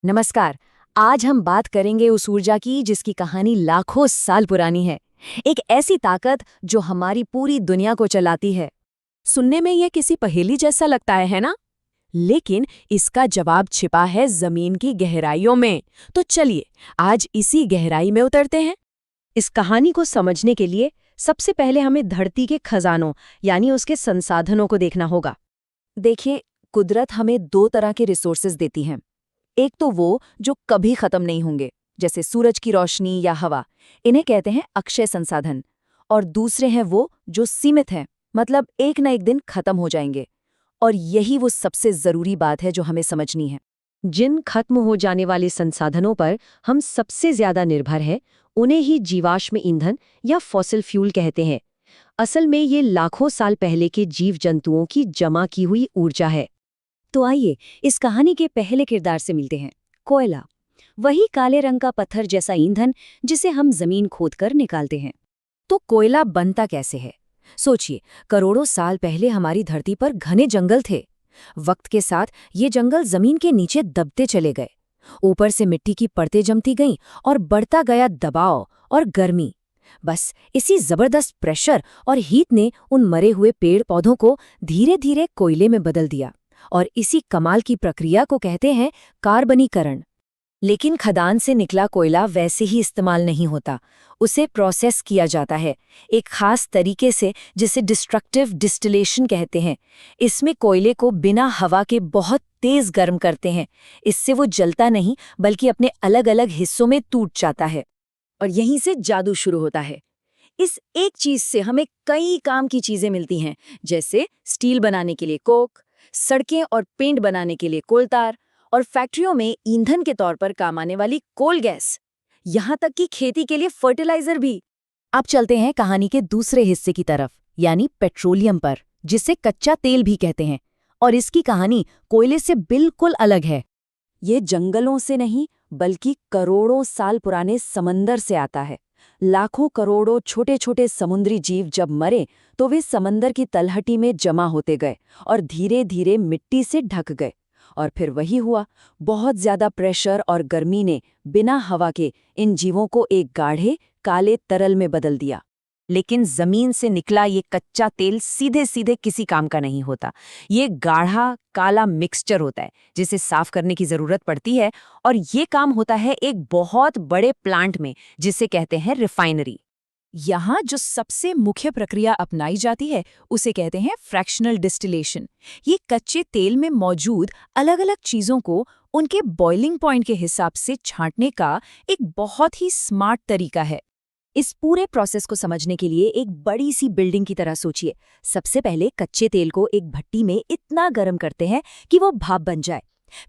नमस्कार। आज हम बात करेंगे उस ऊर्जा की जिसकी कहानी लाखों साल पुरानी है। एक ऐसी ताकत जो हमारी पूरी दुनिया को चलाती है। सुनने में यह किसी पहेली जैसा लगता है ना? लेकिन इसका जवाब छिपा है जमीन की गहराइयों में। तो चलिए आज इसी गहराई में उतरते हैं। इस कहानी को समझने के लिए सबसे पहले हमें धरती के खजानों यानी उसके संसाधनों को देखना होगा। देखिए, कुदरत हमें दो तरह के रिसोर्सेज देती है। एक तो वो जो कभी खत्म नहीं होंगे, जैसे सूरज की रोशनी या हवा, इन्हें कहते हैं अक्षय संसाधन। और दूसरे हैं वो जो सीमित हैं, मतलब एक न एक दिन खत्म हो जाएंगे। और यही वो सबसे जरूरी बात है जो हमें समझनी है। जिन खत्म हो जाने वाले संसाधनों पर हम सबसे ज्यादा निर्भर हैं, उन्हें ही जीवाश्म ईंधन या फॉसिल फ्यूल कहते हैं। असल में ये लाखों साल पहले के जीव जंतुओं की जमा की हुई ऊर्जा है। तो आइए इस कहानी के पहले किरदार से मिलते हैं, कोयला। वही काले रंग का पत्थर जैसा ईंधन जिसे हम जमीन खोदकर निकालते हैं। तो कोयला बनता कैसे है? सोचिए, करोड़ों साल पहले हमारी धरती पर घने जंगल थे। वक्त के साथ ये जंगल जमीन के नीचे दबते चले गए। ऊपर से मिट्टी की परतें जमती गईं और बढ़ता गया दबाव और गर्मी। बस इसी जबरदस्त प्रेशर और हीट ने उन मरे हुए पेड़ पौधों को धीरे धीरे कोयले में बदल दिया। और इसी कमाल की प्रक्रिया को कहते हैं कार्बनीकरण। लेकिन खदान से निकला कोयला वैसे ही इस्तेमाल नहीं होता। उसे प्रोसेस किया जाता है एक खास तरीके से, जिसे डिस्ट्रक्टिव डिस्टिलेशन कहते हैं। इसमें कोयले को बिना हवा के बहुत तेज गर्म करते हैं। इससे वो जलता नहीं बल्कि अपने अलग अलग हिस्सों में टूट जाता है। और यहीं से जादू शुरू होता है। इस एक चीज से हमें कई काम की चीजें मिलती हैं, जैसे स्टील बनाने के लिए कोक, सड़कें और पेंट बनाने के लिए कोलतार, और फैक्ट्रियों में ईंधन के तौर पर काम आने वाली कोल गैस, यहाँ तक कि खेती के लिए फर्टिलाइजर भी। अब चलते हैं कहानी के दूसरे हिस्से की तरफ, यानी पेट्रोलियम पर, जिसे कच्चा तेल भी कहते हैं। और इसकी कहानी कोयले से बिल्कुल अलग है। ये जंगलों से नहीं बल्कि करोड़ों साल पुराने समंदर से आता है। लाखों करोड़ों छोटे छोटे समुद्री जीव जब मरे तो वे समंदर की तलहटी में जमा होते गए और धीरे धीरे मिट्टी से ढक गए। और फिर वही हुआ, बहुत ज्यादा प्रेशर और गर्मी ने बिना हवा के इन जीवों को एक गाढ़े काले तरल में बदल दिया। लेकिन जमीन से निकला ये कच्चा तेल सीधे सीधे किसी काम का नहीं होता। ये गाढ़ा काला मिक्सचर होता है जिसे साफ करने की जरूरत पड़ती है। और ये काम होता है एक बहुत बड़े प्लांट में, जिसे कहते हैं रिफाइनरी। यहाँ जो सबसे मुख्य प्रक्रिया अपनाई जाती है उसे कहते हैं फ्रैक्शनल डिस्टिलेशन। ये कच्चे तेल में मौजूद अलग अलग चीज़ों को उनके बॉइलिंग पॉइंट के हिसाब से छांटने का एक बहुत ही स्मार्ट तरीका है। इस पूरे प्रोसेस को समझने के लिए एक बड़ी सी बिल्डिंग की तरह सोचिए। सबसे पहले कच्चे तेल को एक भट्टी में इतना गर्म करते हैं कि वो भाप बन जाए।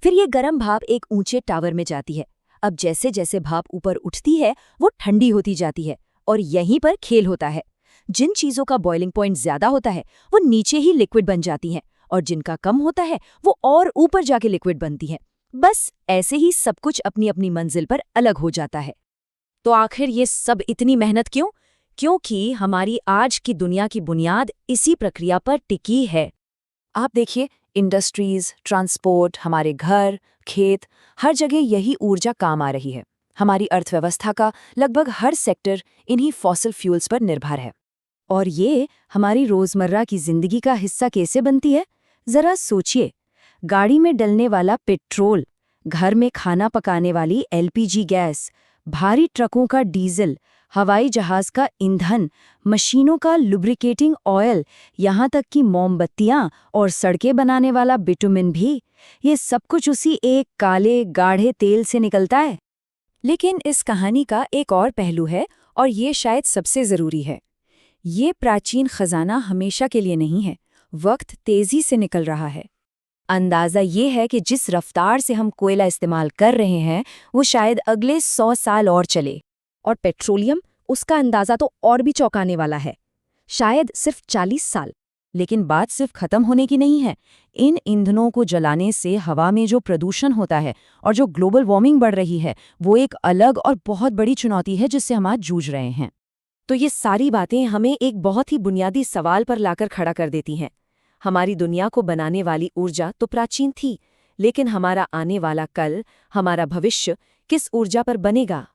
फिर ये गर्म भाप एक ऊंचे टावर में जाती है। अब जैसे जैसे भाप ऊपर उठती है वो ठंडी होती जाती है। और यहीं पर खेल होता है। जिन चीजों का बॉइलिंग पॉइंट ज्यादा होता है वो नीचे ही लिक्विड बन जाती हैं, और जिनका कम होता है वो और ऊपर जाके लिक्विड बनती हैं। बस ऐसे ही सब कुछ अपनी अपनी मंजिल पर अलग हो जाता है। तो आखिर ये सब इतनी मेहनत क्यों? क्योंकि हमारी आज की दुनिया की बुनियाद इसी प्रक्रिया पर टिकी है। आप देखिए, इंडस्ट्रीज, ट्रांसपोर्ट, हमारे घर, खेत, हर जगह यही ऊर्जा काम आ रही है। हमारी अर्थव्यवस्था का लगभग हर सेक्टर इन्हीं फॉसिल फ्यूल्स पर निर्भर है। और ये हमारी रोजमर्रा की जिंदगी का हिस्सा कैसे बनती है? जरा सोचिए, गाड़ी में डलने वाला पेट्रोल, घर में खाना पकाने वाली एलपीजी गैस, भारी ट्रकों का डीजल, हवाई जहाज का ईंधन, मशीनों का लुब्रिकेटिंग ऑयल, यहाँ तक कि मोमबत्तियाँ और सड़कें बनाने वाला बिटुमिन भी, ये सब कुछ उसी एक काले गाढ़े तेल से निकलता है। लेकिन इस कहानी का एक और पहलू है, और ये शायद सबसे ज़रूरी है। ये प्राचीन खजाना हमेशा के लिए नहीं है। वक्त तेज़ी से निकल रहा है। अंदाज़ा ये है कि जिस रफ्तार से हम कोयला इस्तेमाल कर रहे हैं वो शायद अगले 100 साल और चले। और पेट्रोलियम, उसका अंदाज़ा तो और भी चौंकाने वाला है। शायद सिर्फ 40 साल। लेकिन बात सिर्फ खत्म होने की नहीं है। इन ईंधनों को जलाने से हवा में जो प्रदूषण होता है और जो ग्लोबल वार्मिंग बढ़ रही है, वो एक अलग और बहुत बड़ी चुनौती है जिससे हम आज जूझ रहे हैं। तो ये सारी बातें हमें एक बहुत ही बुनियादी सवाल पर लाकर खड़ा कर देती हैं। हमारी दुनिया को बनाने वाली ऊर्जा तो प्राचीन थी, लेकिन हमारा आने वाला कल, हमारा भविष्य किस ऊर्जा पर बनेगा?